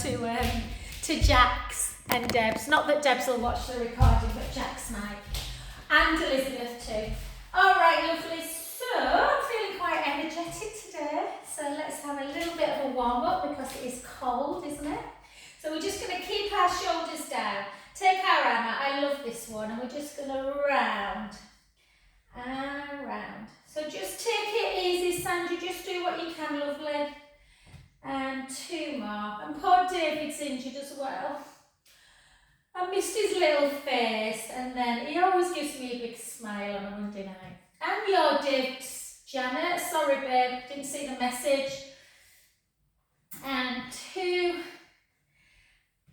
to Jack's and Deb's. Not that Deb's will watch the recording, but Jack's might. And Elizabeth too. All right, lovely. So, I'm feeling quite energetic today. So let's have a little bit of a warm up because it is cold, isn't it? So we're just going to keep our shoulders down. Take our arm out. I love this one. And we're just going to round and round. So just take it easy, Sandra. Just do what you can, lovely. And 2 more. And poor David's injured as well. I missed his little face, and then he always gives me a big smile on a Monday night. And your dibs, Janet. Sorry, babe, didn't see the message. And 2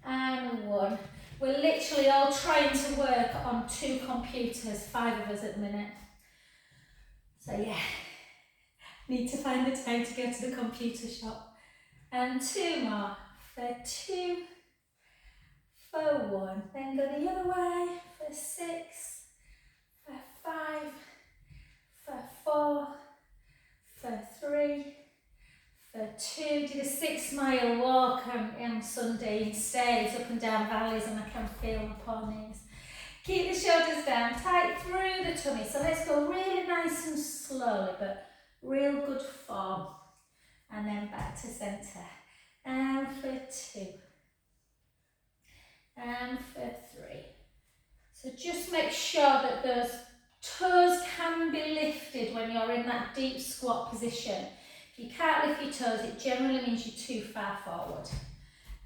and 1. We're literally all trying to work on 2 computers, 5 of us at the minute. So yeah, need to find the time to go to the computer shop. And 2 more. For 2. For 1, then go the other way, for 6, for 5, for 4, for 3, for 2. Did a 6-mile walk on Sunday in Stays, up and down valleys, and I can feel my poor knees. Keep the shoulders down, tight through the tummy. So let's go really nice and slowly, but real good form. And then back to centre. And for 2. And for 3. So just make sure that those toes can be lifted when you're in that deep squat position. If you can't lift your toes, it generally means you're too far forward.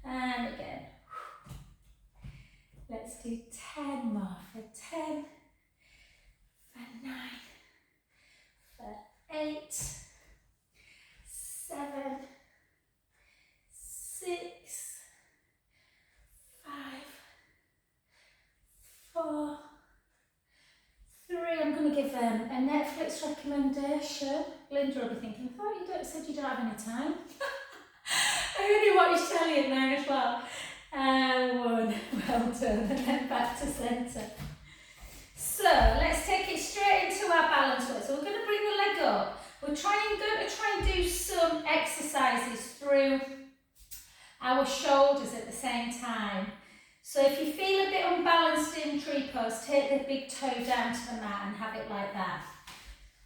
And again. Let's do 10 more. For 10, for 9, for 8, 7, 6, 5, 4, 3. I'm going to give a Netflix recommendation. Linda will be thinking, I thought you said you don't have any time. I really watched telly at 9 as well. 1, well done, and then back to centre. So let's take it straight into our balance work. So we're going to bring the leg up. We're going to try and do some exercises through our shoulders at the same time. So if you feel a bit unbalanced in tree pose, take the big toe down to the mat and have it like that.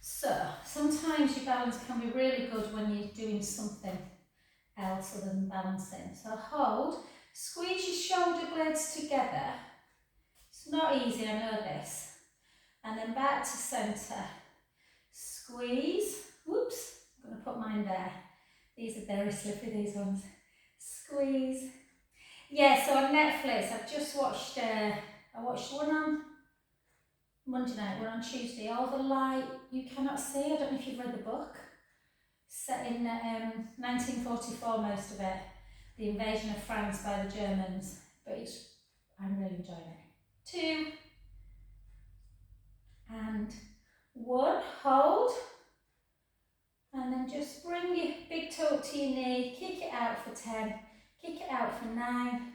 So sometimes your balance can be really good when you're doing something else other than balancing. So hold, squeeze your shoulder blades together. It's not easy, I know this. And then back to centre. Squeeze, whoops, I'm going to put mine there. These are very slippery, these ones. Squeeze. Yeah, so on Netflix, I've just watched, I watched one on Monday night, one on Tuesday, All the Light You Cannot See. I don't know if you've read the book. Set in 1944, most of it. The invasion of France by the Germans. But I'm really enjoying it. 2 and 1, hold. And then just bring your big toe up to your knee, kick it out for 10. Kick it out for 9,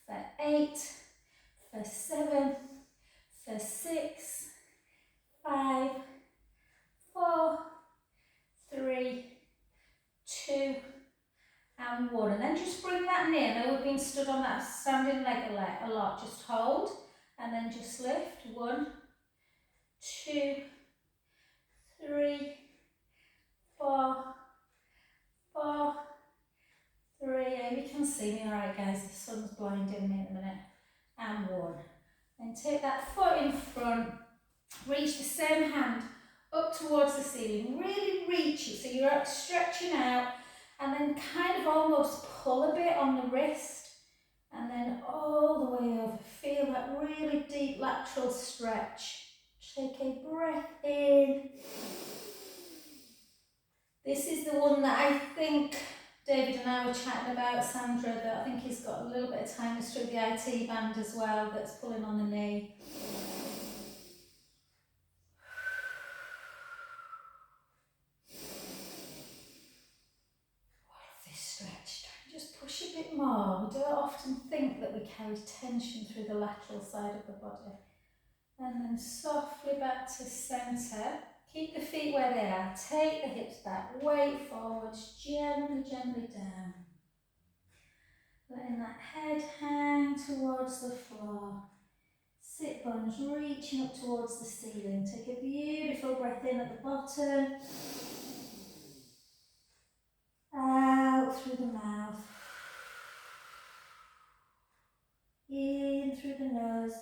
for 8, for 7, for 6, 5, 4, 3, 2, and 1. And then just bring that knee. I know we've been stood on that standing leg a lot. Just hold and then just lift. 1, 2, 3, 4, 4, 3, you can see me alright guys, the sun's blinding me in a minute, and 1. Then take that foot in front, reach the same hand up towards the ceiling, really reach it so you're stretching out, and then kind of almost pull a bit on the wrist, and then all the way over, feel that really deep lateral stretch. Take a breath in. This is the one that I think David and I were chatting about, Sandra, that I think he's got a little bit of tightness through the IT band as well, that's pulling on the knee. I love this stretch. Just push a bit more. We don't often think that we carry tension through the lateral side of the body. And then softly back to centre. Keep the feet where they are. Take the hips back. Weight forwards. Gently, gently down. letting that head hang towards the floor. Sit bones reaching up towards the ceiling. Take a beautiful breath in at the bottom. Out through the mouth. In through the nose.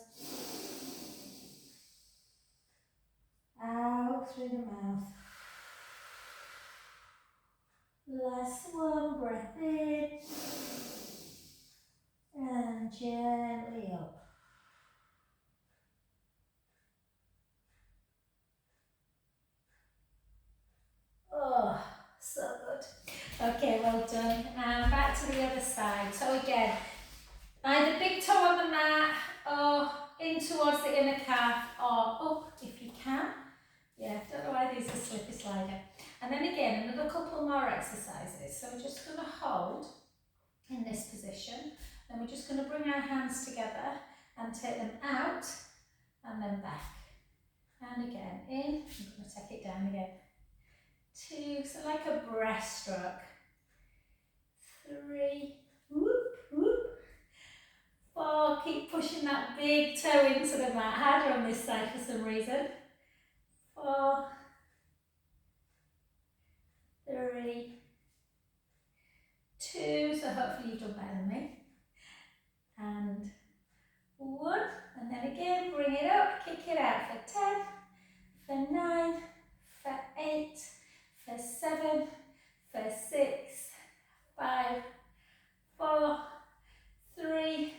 Out through the mouth. Last one, breath in. And gently up. Oh, so good. Okay, well done. And back to the other side. So again, either big toe on the mat or in towards the inner calf or up if you can. Yeah, don't know why these are slippy sliding. And then again, another couple more exercises. So we're just going to hold in this position. Then we're just going to bring our hands together and take them out and then back. And again, in. I'm going to take it down again. 2, so like a breaststroke. 3, whoop, whoop. 4, keep pushing that big toe into the mat. Harder on this side for some reason. 4, 3, 2, so hopefully you've done better than me. And 1, and then again, bring it up, kick it out for 10, for 9, for 8, for 7, for 6, 5, 4, 3,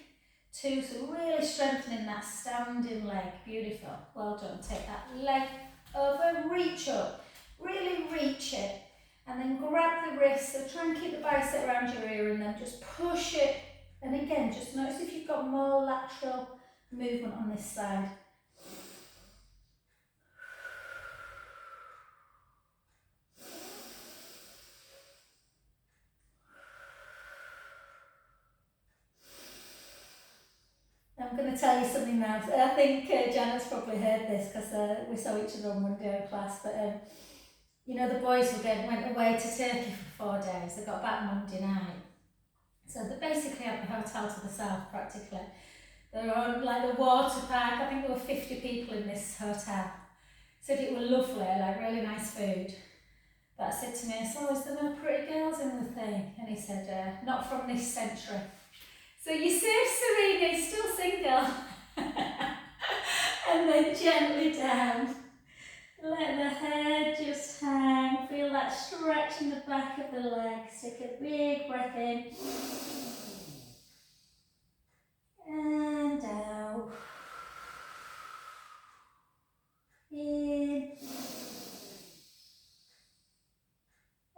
2, so really strengthening that standing leg, beautiful, well done. Take that leg over, reach up, really reach it, and then grab the wrist, so try and keep the bicep around your ear and then just push it, and again, just notice if you've got more lateral movement on this side. I'm going to tell you something now. I think Janet's probably heard this because we saw each other on Monday in class, but you know the boys went away to Turkey for 4 days. They got back Monday night. So they're basically at the hotel to the south practically. They're on like the water park. I think there were 50 people in this hotel. Said it was lovely, like really nice food. But I said to me, so is there no pretty girls in the thing? And he said, not from this century. So you safe, Serena, still single. And then gently down. Let the head just hang. Feel that stretch in the back of the legs. Take a big breath in. And out. In.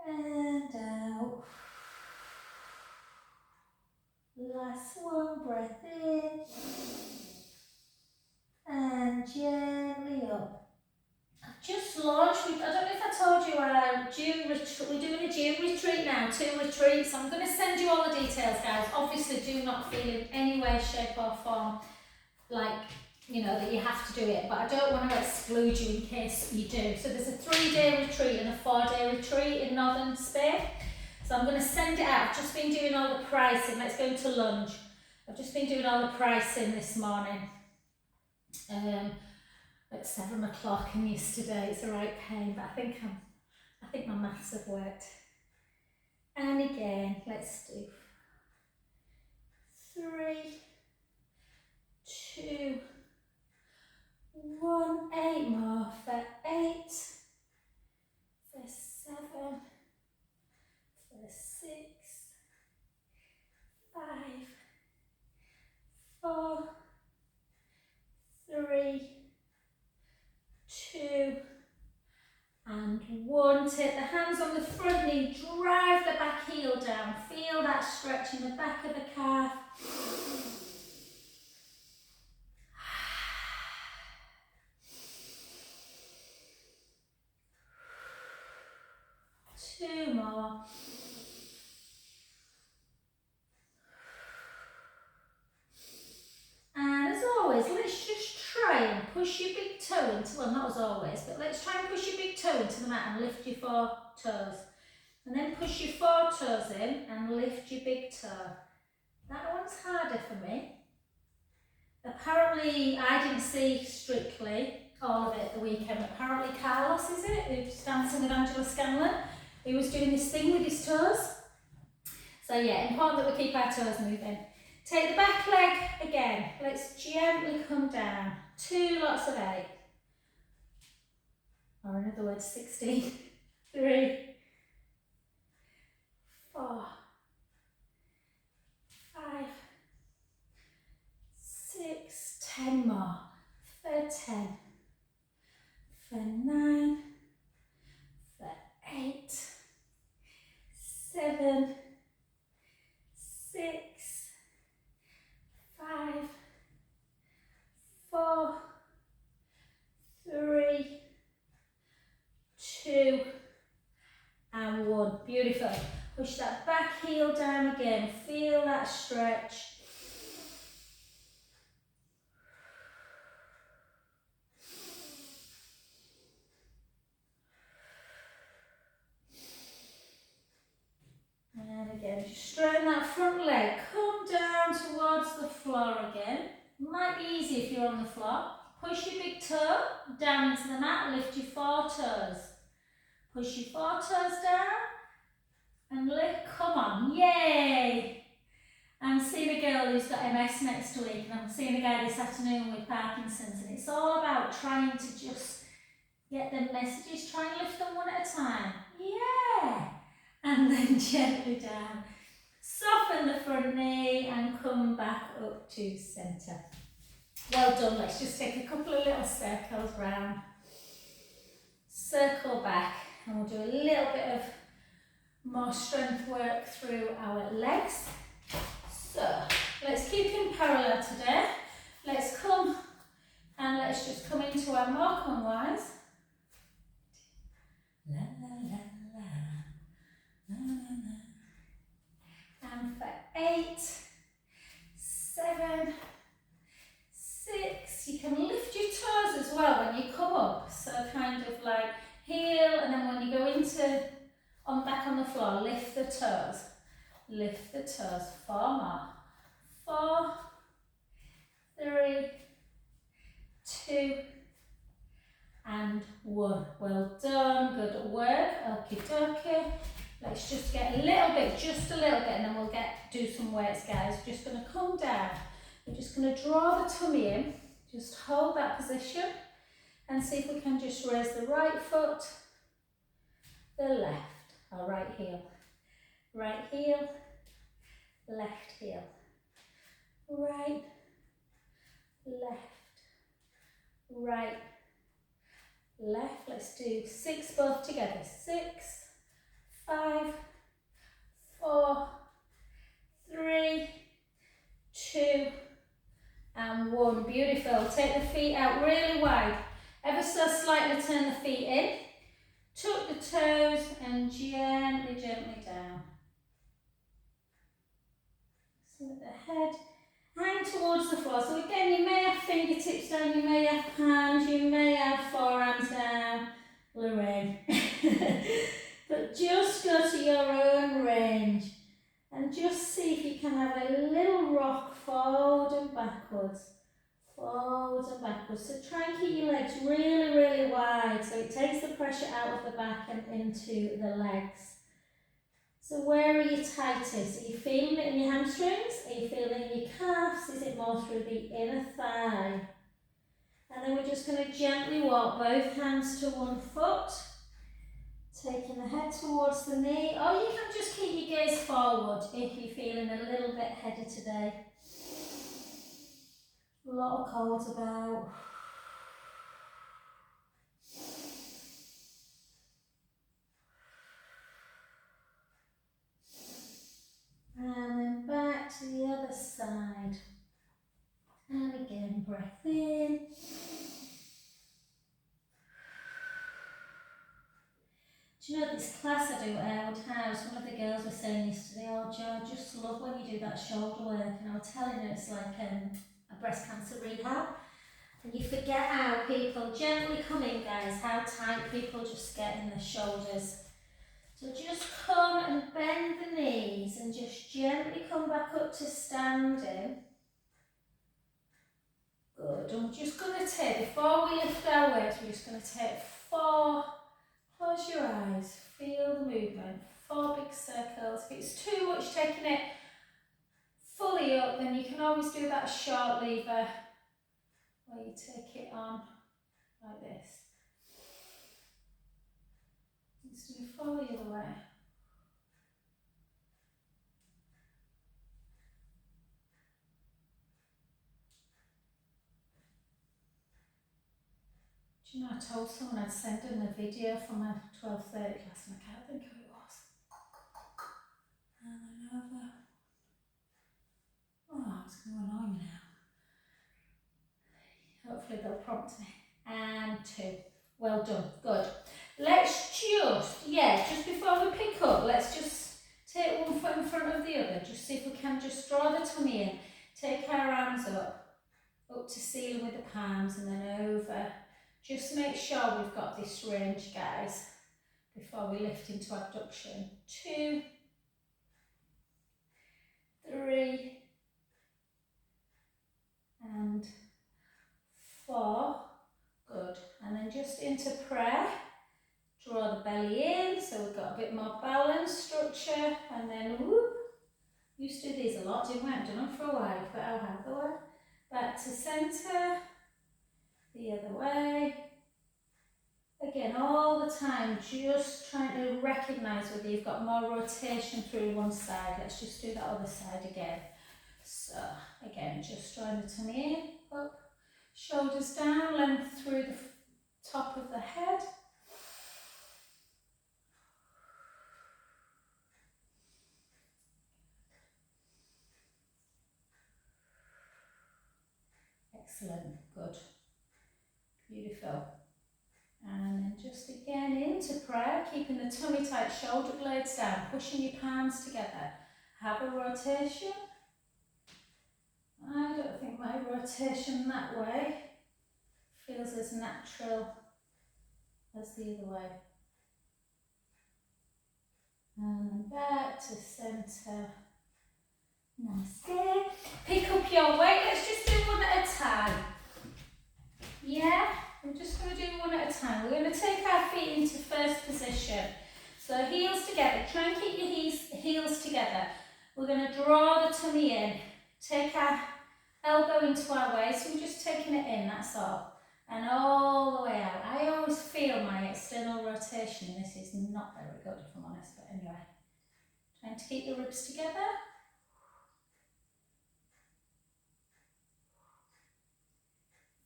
And out. Last one, breath in. And gently up. I've just launched, I don't know if I told you, we're doing a June retreat now, 2 retreats. I'm going to send you all the details, guys. Obviously, do not feel in any way, shape or form like, you know, that you have to do it, but I don't want to exclude you in case you do. So there's a 3-day retreat and a 4-day retreat in northern Spain. So I'm going to send it out. I've just been doing all the pricing. Let's go into lunch. I've just been doing all the pricing this morning. At 7 o'clock and yesterday, it's a right pain, but I think my maths have worked. And again, let's do 3, 2, 1, 8 more for 8, for 7, for 6, 5, 4, 3, 2, and 1. Take the hands on the front knee, drive the back heel down, feel that stretch in the back of the calf. Two more. And as always, let's just try and push your big toe into, well, not as always, but let's try and push your big toe into the mat and lift your 4 toes. And then push your 4 toes in and lift your big toe. That see Strictly, all of it at the weekend. Apparently Carlos, is it, who's dancing with Angela Scanlon, he was doing this thing with his toes. So yeah, important that we keep our toes moving. Take the back leg again. Let's gently come down. 2 lots of 8. Or in other words, 16. 3, 4, 5, 6, 10 more. For 10. For 9. For 8. 7. 6. 5. 4. 3. 2. And 1. Beautiful. Push that back heel down again. Feel that stretch. And again, just straighten that front leg. Come down towards the floor again. Might be easy if you're on the floor. Push your big toe down into the mat. Lift your 4 toes. Push your 4 toes down. And lift. Come on. Yay! I'm seeing a girl who's got MS next week, and I'm seeing a guy this afternoon with Parkinson's, and it's all about trying to just get them messages, try and lift them one at a time. Yeah! And then gently down. Soften the front knee and come back up to centre. Well done. Let's just take a couple of little circles round. Circle back, and we'll do a little bit of more strength work through our legs. So let's keep in parallel today. Let's come and let's just come into our Morecambe wise. La, la, la, la. La, la, la. And for 8, 7, 6, you can lift your toes as well when you come up. So kind of like heel, and then when you go into back on the floor, lift the toes. Lift the toes. 4 more. 4, 3, 2, and 1. Well done. Good work. Okie dokie. Let's just get a little bit, just a little bit, and then we'll do some weights, guys. We're just going to come down. We're just going to draw the tummy in. Just hold that position and see if we can just raise the right foot, the left, or right heel, left heel, right, left, right, left. Let's do 6 both together. 6, 5, 4, 3, 2, and 1. Beautiful. Take the feet out really wide. Ever so slightly turn the feet in. Tuck the toes and gently, gently down. So with the head hang towards the floor. So again, you may have fingertips down, you may have palms, you may have forearms down. Lorraine. But just go to your own range and just see if you can have a little rock forward and backwards. Forwards and backwards. So try and keep your legs really, really wide so it takes the pressure out of the back and into the legs. So where are you tightest? Are you feeling it in your hamstrings? Are you feeling it in your calves? Is it more through the inner thigh? And then we're just going to gently walk both hands to one foot, taking the head towards the knee, or you can just keep your gaze forward if you're feeling a little bit heady today. A lot of colds about. And then back to the other side. And again, breath in. Do you know this class I do at Airwood House, one of the girls was saying yesterday, oh Joe, I just love when you do that shoulder work, and I was telling her it's like a breast cancer rehab, and you forget how people gently come in, guys, how tight people just get in their shoulders. So just come and bend the knees and just gently come back up to standing. Good, and done. We're just going to take, before we lift our weights, we're just going to take 4, close your eyes, feel the movement, 4 big circles. If it's too much taking it fully up, then you can always do that short lever where you take it on like this. Let's do 4 the other way. Do you know, I told someone I'd send them a video from my 12:30 class and I can't think who it was. And then over. Oh, it's going to annoy me now. Hopefully they'll prompt me. And 2. Well done. Good. Let's just before we pick up, let's just take one foot in front of the other. Just see if we can just draw the tummy in. Take our arms up to ceiling with the palms and then over. Just make sure we've got this range, guys, before we lift into abduction. 2, 3, and 4. Good. And then just into prayer. Draw the belly in, so we've got a bit more balance, structure, and then whoop. Used to do these a lot, didn't we? I've done them for a while, but I'll have the one. Back to centre, the other way. Again, all the time, just trying to recognise whether you've got more rotation through one side. Let's just do that other side again. So, again, just drawing the tummy in, up, shoulders down, length through the top of the head. Excellent, good, beautiful. And then just again into prayer, keeping the tummy tight, shoulder blades down, pushing your palms together. Have a rotation. I don't think my rotation that way feels as natural as the other way. And back to centre. Namaste. Pick up your weight. Let's just do one at a time. Yeah? We're just going to do one at a time. We're going to take our feet into first position. So heels together. Try and keep your heels together. We're going to draw the tummy in. Take our elbow into our waist. We're just taking it in, that's all. And all the way out. I always feel my external rotation. This is not very good, if I'm honest, but anyway. Trying to keep the ribs together.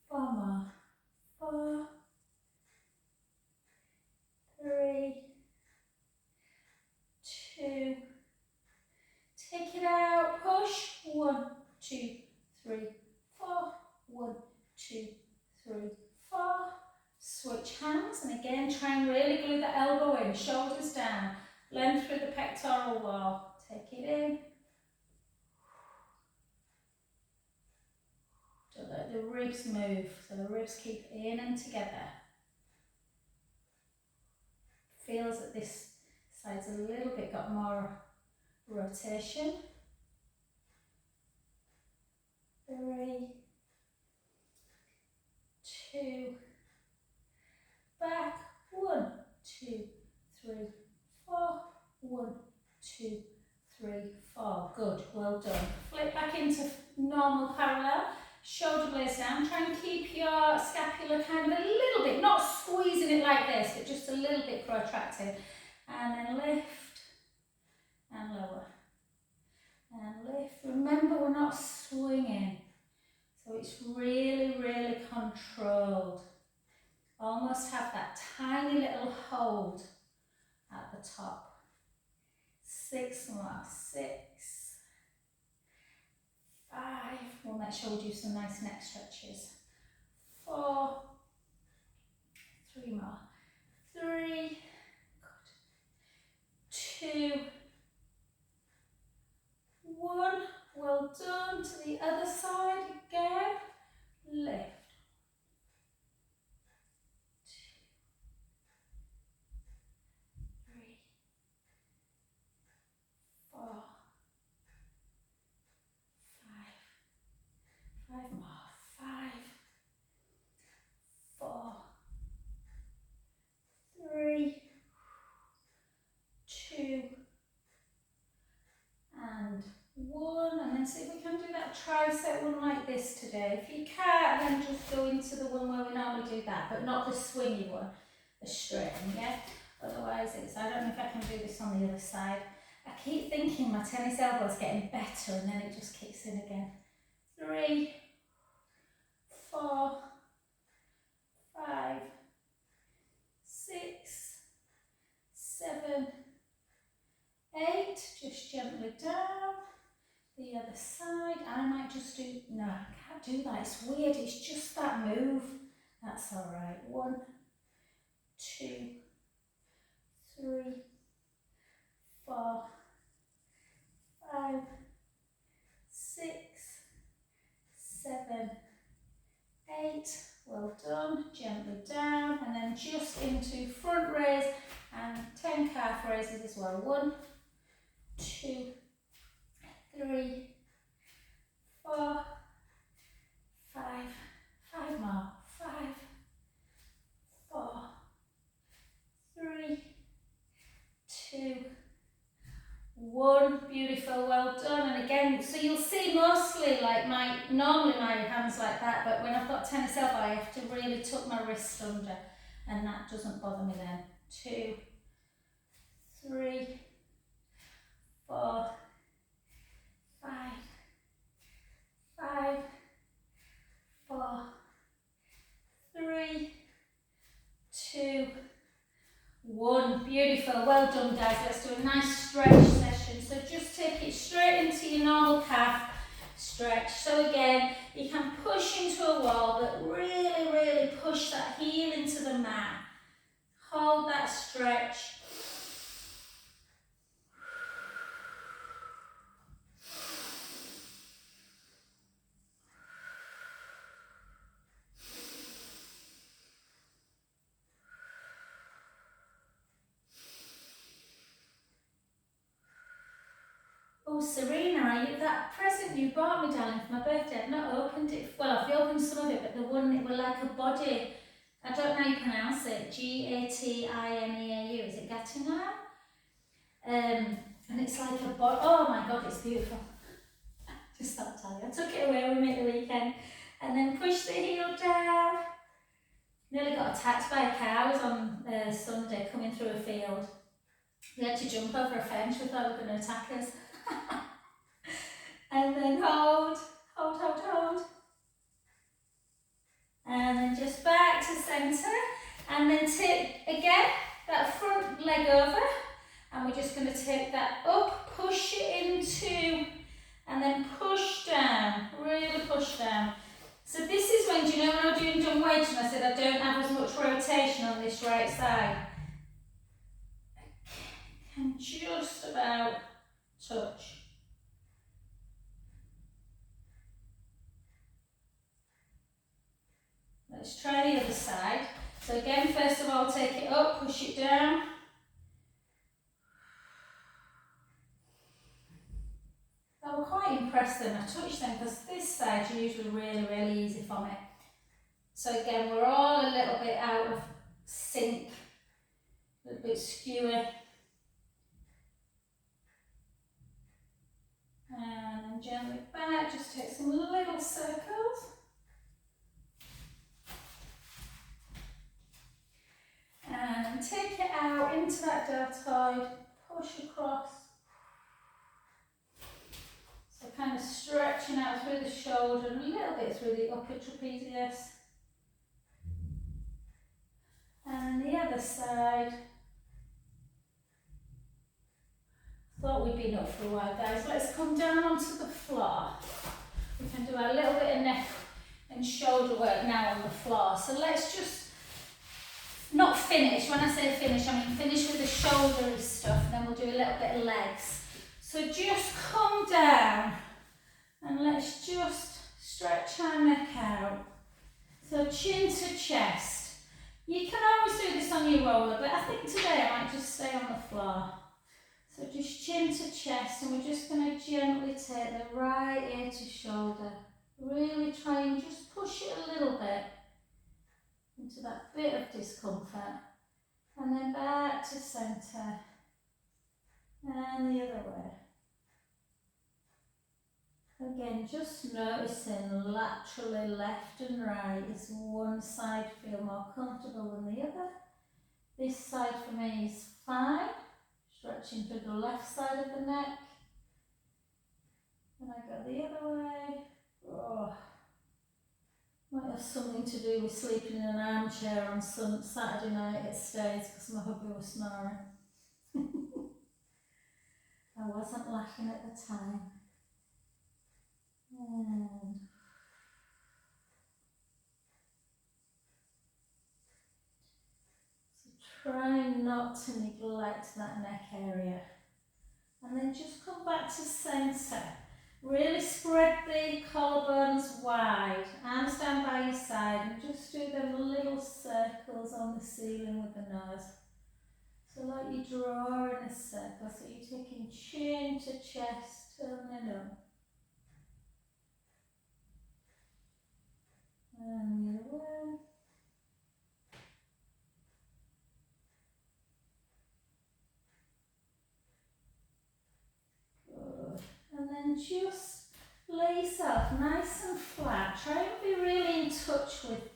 Four more. 4, 3, 2. Take it out. Push. 1, 2, 3, 4. 1, 2, 3, 4. Switch hands, and again try and really glue the elbow in, shoulders down, length through the pectoral wall. Take it in. Don't let the ribs move, so the ribs keep in and together. Feels that this side's a little bit got more rotation. 3, 2, back, 1, 2, 3, 4, 1, 2, 3, 4. Good, well done. Flip back into normal parallel, shoulder blades down. Try and keep your scapula kind of a little bit, not squeezing it like this, but just a little bit protracted. And then lift and lower. And lift. Remember, we're not swinging, so it's really, really controlled. Almost have that tiny little hold at the top. 6 more. 6, 5. We'll make sure we do some nice neck stretches. 4, 3 more. 3, good. 2, 1. Well done. To the other side again. Lift. 2, 3, 4, 5. 5 more. 5, see if we can do that tricep one like this today. If you can't, then just go into the one where we normally do that, but not the swingy one, the straighten, yeah? Otherwise I don't know if I can do this on the other side. I keep thinking my tennis elbow's getting better and then it just kicks in again. 3, 4, 5, 6, 7, 8, just gently down. The other side, I might just do, no, I can't do that, it's weird, it's just that move. That's alright. 1, 2, 3, 4, 5, 6, 7, 8. Well done. Gently down, and then just into front raise and 10 calf raises as well. 1, 2, 3, 4, 5, 5 more. 5, 4, 3, 2, 1. Beautiful, well done. And again, so you'll see mostly like normally my hands like that, but when I've got tennis elbow, I have to really tuck my wrist under, and that doesn't bother me then. 2, 3, 4, 5, 5, 4, 3, 2, 1. Beautiful, well done guys. Let's do a nice stretch session. So just take it straight into your normal calf stretch. So again, you can push into a wall, but really, really push that heel into the mat. Hold that stretch. Oh, Serena, that present you bought me, darling, for my birthday, I've not opened it. Well, I've opened some of it, but the one that were like a body, I don't know how you pronounce it, G-A-T-I-N-E-A-U, is it Gatinau? And it's like a body, oh my God, it's beautiful. Just thought I'd tell you. I took it away with me at the weekend. And then push the heel down. Nearly got attacked by cows on Sunday coming through a field. We had to jump over a fence, we thought they were going to attack us. And then hold. And then just back to centre. And then take, again, that front leg over. And we're just going to take that up, push it into, and then push down, really push down. So this is when, do you know when I was doing dumb weights and I said I don't have as much rotation on this right side? I can just about touch. Let's try the other side. So again, first of all, take it up, push it down. I was quite impressed when I touched them because this side's usually really, really easy for me. So again, we're all a little bit out of sync, a little bit skewy. And then gently back, just take some little circles. And take it out into that deltoid, push across. So kind of stretching out through the shoulder and a little bit through the upper trapezius. And the other side. Thought we'd been up for a while, guys. Let's come down onto the floor. We can do a little bit of neck and shoulder work now on the floor. So let's just not finish. When I say finish, I mean finish with the shouldery stuff, and then we'll do a little bit of legs. So just come down and let's just stretch our neck out. So chin to chest. You can always do this on your roller, but I think today I might just stay on the floor. So just chin to chest, and we're just going to gently take the right ear to shoulder. Really try and just push it a little bit into that bit of discomfort. And then back to centre. And the other way. Again, just noticing laterally left and right. Is one side feel more comfortable than the other? This side for me is fine. Stretching through the left side of the neck. And I go the other way. Oh. Might have something to do with sleeping in an armchair on some Saturday night at Stays because my hubby was snoring. I wasn't laughing at the time. And so try not to neglect that neck area. And then just come back to centre. Really spread the collarbones wide, arms down by your side, and just do them little circles on the ceiling with the nose. So like you're drawing a circle, so you're taking chin to chest, turning up. And the other way. Good. And then just lay yourself nice and flat. Try and be really in touch with,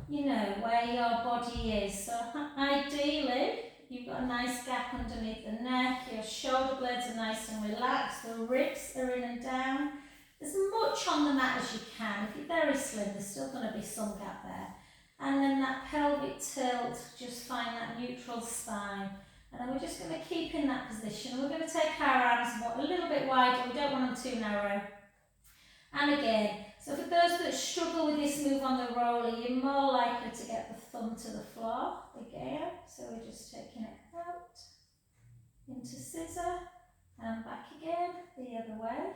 you know, where your body is. So ideally, you've got a nice gap underneath the neck, your shoulder blades are nice and relaxed, the ribs are in and down. As much on the mat as you can. If you're very slim, there's still going to be some gap there. And then that pelvic tilt, just find that neutral spine. And then we're just going to keep in that position. We're going to take our arms a little bit wider, we don't want them too narrow. And again, so for those that struggle with this move on the roller, you're more likely to get the thumb to the floor again. So we're just taking it out, into scissor, and back again, the other way.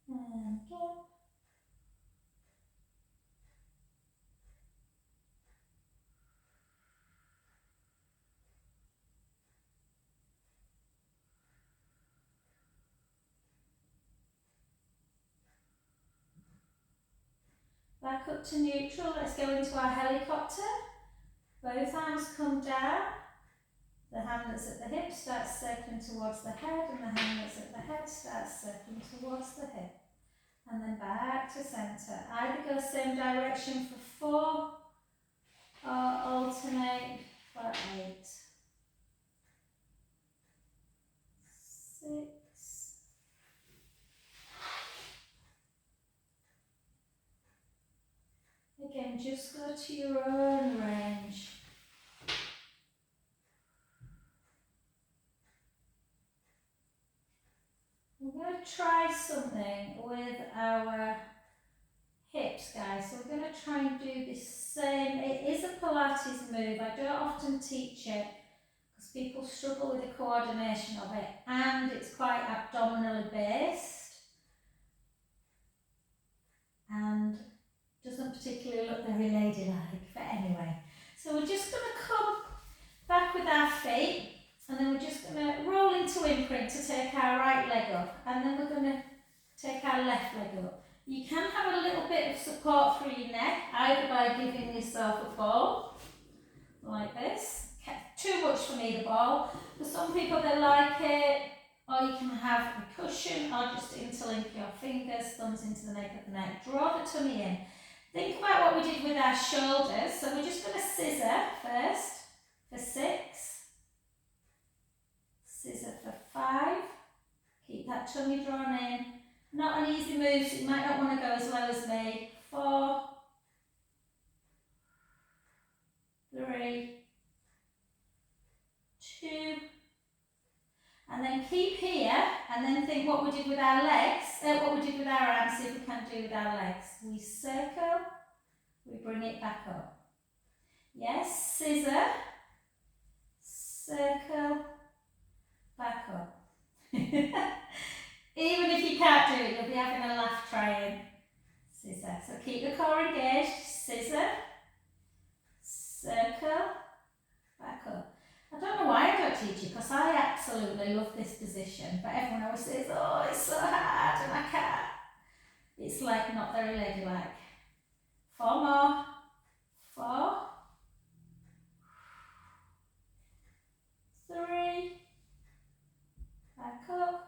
And again. Back up to neutral, let's go into our helicopter. Both arms come down. The hand that's at the hip starts circling towards the head, and the hand that's at the head starts circling towards the hip. And then back to centre. Either go same direction for 4 or alternate for 8. 6. Again, just go to your own range. We're going to try something with our hips, guys. So we're going to try and do this same, it is a Pilates move. I don't often teach it because people struggle with the coordination of it, and it's quite abdominally based and doesn't particularly look very ladylike, but anyway. So we're just going to come back with our feet, and then we're just going to roll into imprint to take our right leg up, and then we're going to take our left leg up. You can have a little bit of support through your neck, either by giving yourself a ball, like this. Too much for me, the ball. For some people they like it, or you can have a cushion, or just interlink your fingers, thumbs into the nape of the neck. Draw the tummy in. Think about what we did with our shoulders. So we're just going to scissor first for 6. Scissor for 5. Keep that tummy drawn in. Not an easy move, so you might not want to go as low as me. 4, 3, 2, and then keep here, and then think what we did with our legs, what we did with our arms, see if we can do with our legs. We circle, we bring it back up. Yes, scissor, circle, back up. Even if you can't do it, you'll be having a laugh trying. Scissor. So keep the core engaged. Scissor, circle, back up. I don't know why I don't teach it, because I absolutely love this position, but everyone always says, oh, it's so hard and I can't. It's like not very ladylike. 4 more. 4, 3, back up.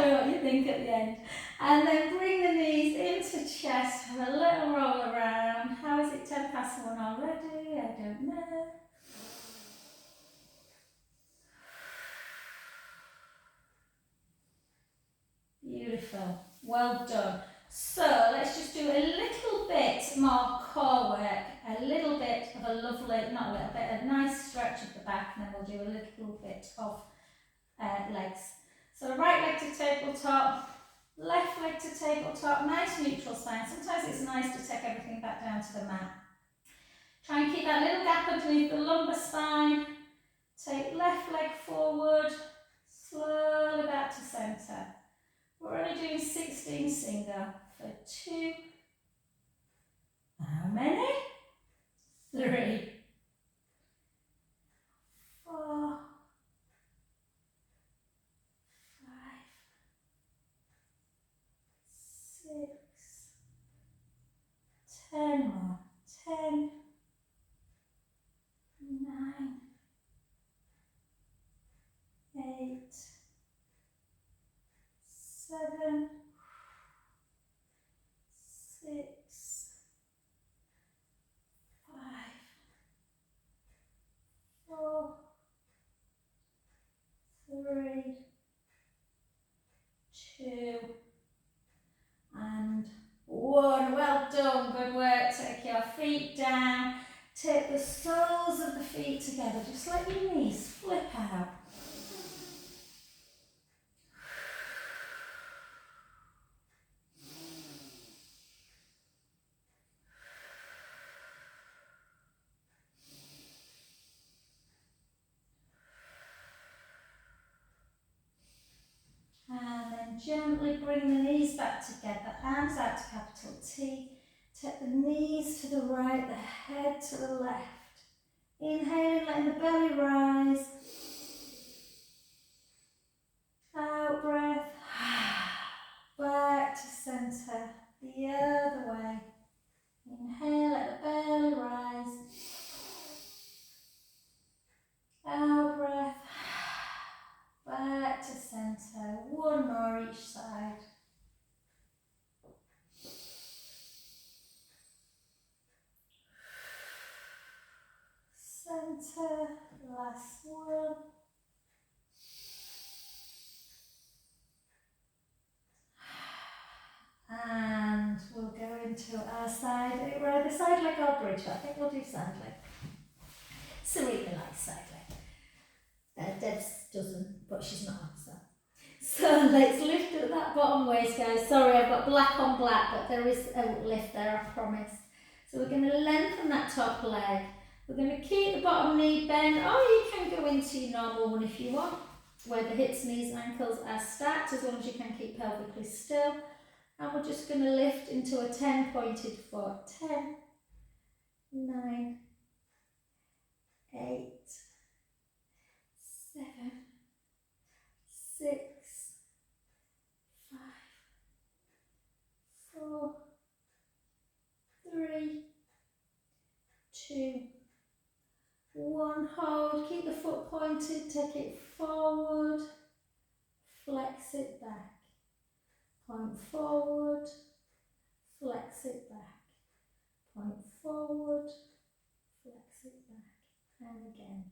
me what you think at the end. And then bring the knees into chest, have a little roll around. How is it 10 past 1 already? I don't know. Beautiful, well done. So let's just do a little bit more core work, a little bit of a lovely, not a little bit, a nice stretch of the back, and then we'll do a little bit of legs. So right leg to tabletop, left leg to tabletop, nice neutral spine. Sometimes it's nice to take everything back down to the mat. Try and keep that little gap underneath the lumbar spine. Take left leg forward, slowly back to centre. We're only doing 16 single for 2. How many? 3, 4, 5, 6, 10 more. 10, 9, 8, 7, 6, 5, 4, 3, 2, and 1. Well done, good work. Take your feet down. Take the soles of the feet together. Just let your knees flip out. And then gently bring the knees back together, arms out to capital T. Take the knees to the right, the head to the left. Inhaling, letting the belly rise. Out breath. Back to centre. The other way. Inhale, let the belly rise. Out breath. Back to centre. One more each side. Centre. Last one. And we'll go into our side. We're either side leg or bridge, but I think we'll do side leg. Serena likes side leg. Debs doesn't, but she's not on so let's lift at that bottom waist, guys. Sorry, I've got black on black, but there is a lift there, I promise. So we're going to lengthen that top leg. We're going to keep the bottom knee bent, or you can go into your normal one if you want, where the hips, knees and ankles are stacked, as long as you can keep pelvically still. And we're just going to lift into a 10 pointed foot. 10, 9, 8, 7, 6, 5, 4, 3, 2, 1. Hold, keep the foot pointed, take it forward, flex it back. Point forward, flex it back. Point forward, flex it back. And again.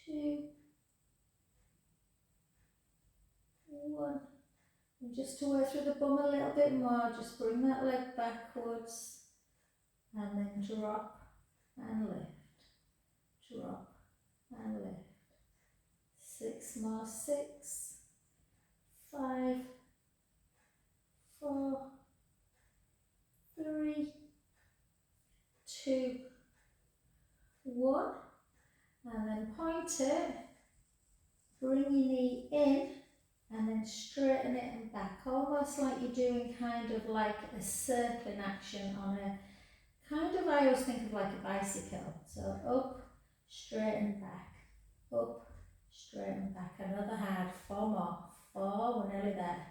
2, 1. And just to work through the bum a little bit more, just bring that leg backwards and then drop and lift. Drop and lift. 6 more. 6, 5, 4, 3, 2, 1. And then point it, bring your knee in and then straighten it and back, almost like you're doing kind of like a circling action on a, kind of, I always think of like a bicycle. So up, straighten back, up, straighten back. Another hard, 4 more, 4, we're nearly there.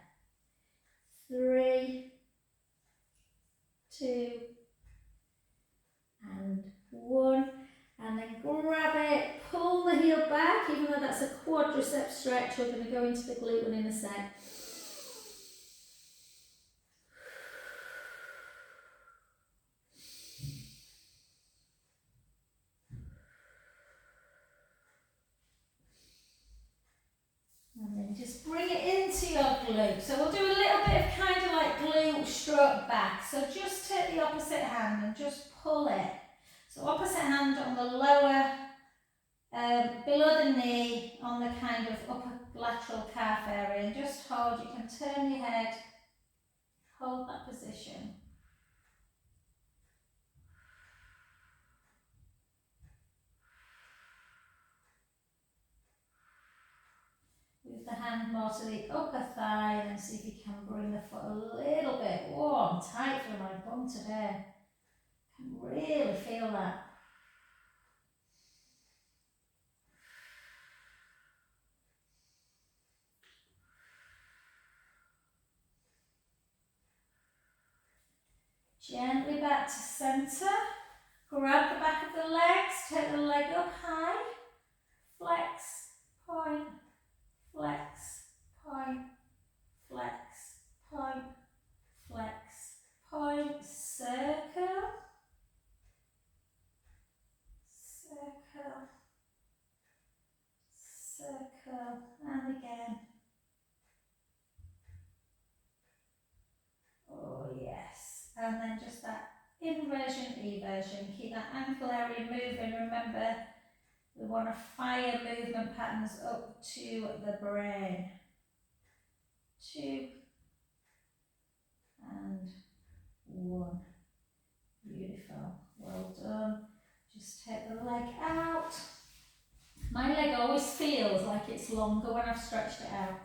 3, 2, and 1. And then grab it, pull the heel back, even though that's a quadricep stretch, we're going to go into the glute one in a sec. And then just bring it into your glute. So we'll do a little bit of kind of like glute stroke back. So just take the opposite hand and just pull it. So opposite hand on the lower, below the knee, on the kind of upper lateral calf area, and just hold. You can turn your head, hold that position. Move the hand more to the upper thigh, and then see if you can bring the foot a little bit. Whoa, I'm tight through my bum today. Can really feel that. Gently back to centre. Grab the back of the legs, take the leg up high. Flex, point, flex, point, flex, point, flex, point, circle, circle, circle, and again. Oh yes, and then just that inversion, eversion. Keep that ankle area moving. Remember, we want to fire movement patterns up to the brain. 2 and 1. Beautiful. Well done. Just take the leg out. My leg always feels like it's longer when I've stretched it out.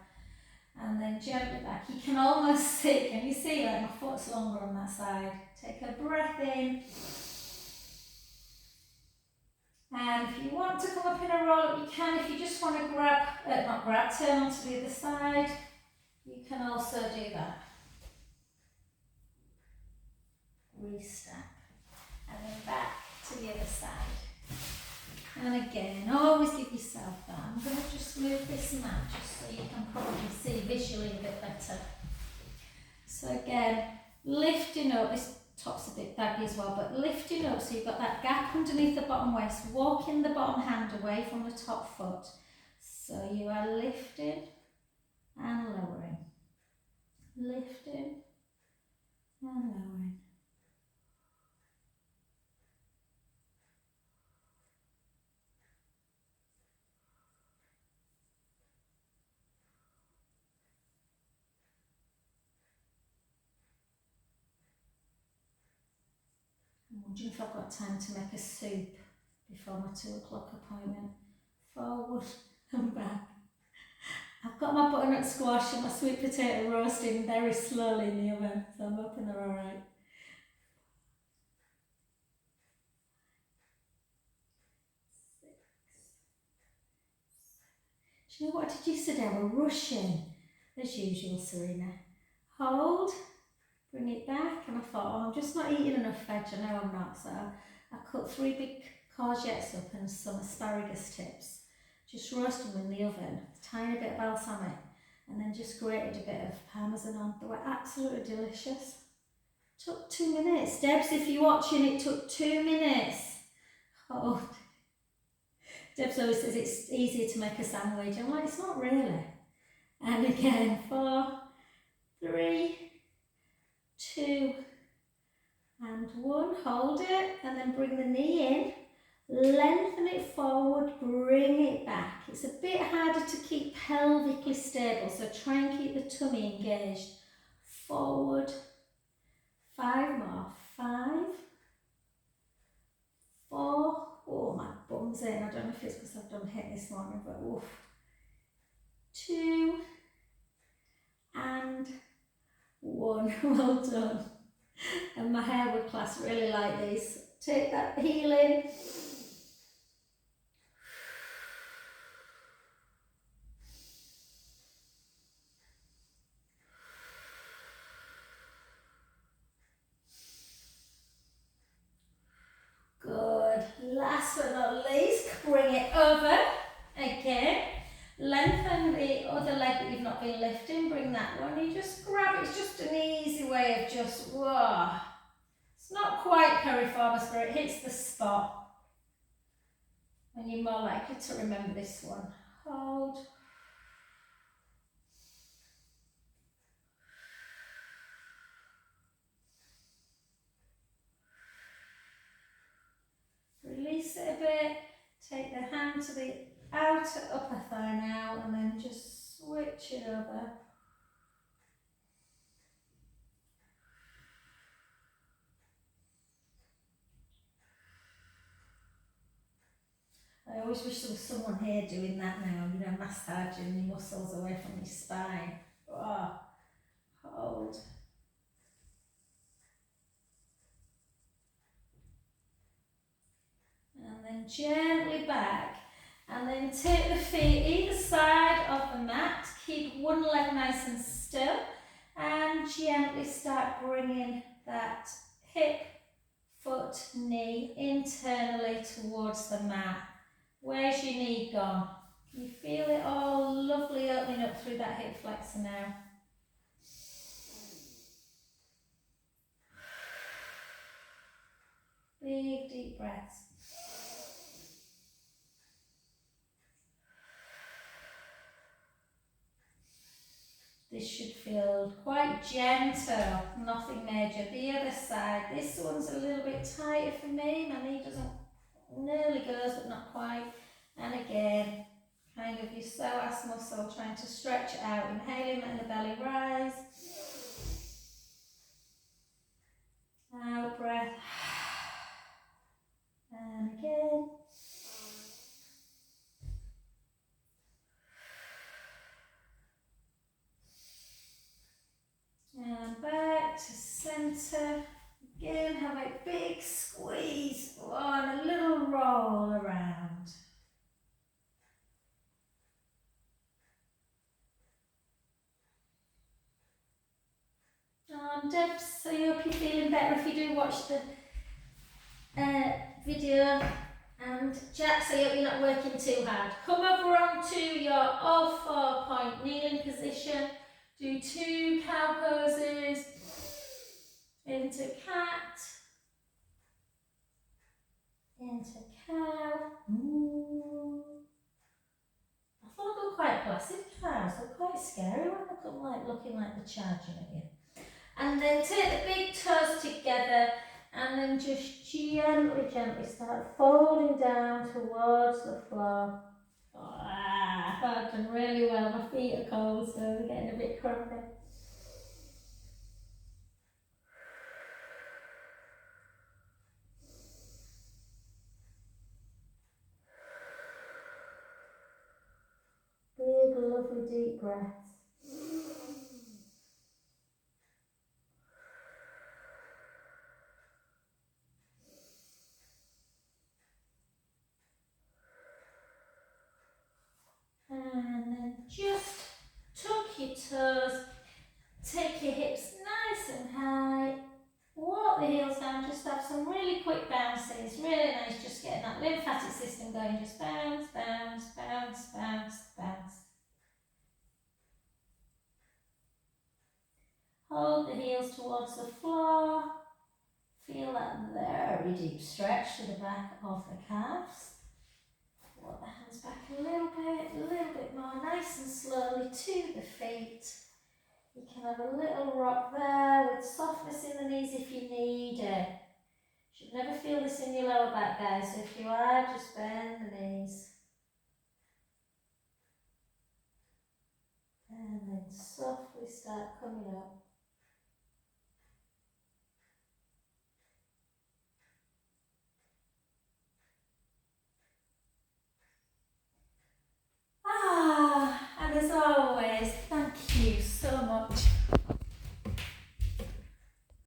And then gently back. You can almost see, can you see like my foot's longer on that side? Take a breath in. And if you want to come up in a roll up, you can. If you just want to grab, not grab, turn onto the other side, you can also do that. Restep. And then back to the other side. And again, always give yourself that. I'm going to just move this mat just so you can probably see visually a bit better. So again, lifting up, this top's a bit baggy as well, but lifting up so you've got that gap underneath the bottom waist, walking the bottom hand away from the top foot. So you are lifting and lowering. Lifting and lowering. I'm wondering if I've got time to make a soup before my 2 o'clock appointment. Forward and back. I've got my butternut squash and my sweet potato roasting very slowly in the oven, so I'm hoping they're alright. Do you know what? Did you say they were rushing? As usual, Serena. Hold, bring it back, and I thought, oh, I'm just not eating enough veg. I know I'm not, so I cut 3 big courgettes up and some asparagus tips. Just roasted them in the oven, a tiny bit of balsamic, and then just grated a bit of parmesan on. They were absolutely delicious. Took 2 minutes. Debs, if you're watching, it took 2 minutes. Oh, Debs always says it's easier to make a sandwich. I'm like, it's not really. And again, 4, 3, 2, and 1. Hold it, and then bring the knee in. Lengthen it forward, bring it back. It's a bit harder to keep pelvically stable, so try and keep the tummy engaged. Forward. 5 more. 5, 4. Oh, my bum's in. I don't know if it's because I've done HIIT this morning, but oof. 2 and 1. Well done. And my hairwood class really like these. Take that heel in. Good. Last but not and the other leg that you've not been lifting, bring that one. You just grab it. It's just an easy way of just, whoa. It's not quite piriformis, but it hits the spot. And you're more likely to remember this one. Hold. Release it a bit. Take the hand to the outer upper thigh now, and then just switch it over. I always wish there was someone here doing that now, you know, massaging your muscles away from your spine. Oh, hold. And then gently back. And then take the feet either side of the mat. Keep one leg nice and still. And gently start bringing that hip, foot, knee internally towards the mat. Where's your knee gone? Can you feel it all lovely opening up through that hip flexor now? Big deep breaths. This should feel quite gentle, nothing major. The other side, this one's a little bit tighter for me. My knee doesn't, nearly goes, but not quite. And again, kind of your psoas muscle trying to stretch it out. Inhaling, letting the belly rise. Out breath. And again. And back to centre. Again, have a big squeeze. Oh, and a little roll around. Debs, so I hope you're feeling better if you do watch the video. And Jack, so I hope you're not working too hard. Come over onto your all 4-point kneeling position. Do 2 cow poses. Into cat. Into cow. Ooh. I thought they were quite placid cows. They're quite scary when they come like looking like they're charging at you. And then take the big toes together and then just gently start folding down towards the floor. Ah, I've done really well. My feet are cold, so they're getting a bit crumpy. Big, lovely deep breaths. And then just tuck your toes, take your hips nice and high, walk the heels down, just have some really quick bounces, really nice, just getting that lymphatic system going, just bounce, bounce, bounce, bounce, bounce. Hold the heels towards the floor, feel that very deep stretch to the back of the calves. Walk the hands back a little bit more, nice and slowly to the feet. You can have a little rock there with softness in the knees if you need it. You should never feel this in your lower back, guys, so if you are, just bend the knees. And then softly start coming up. And as always,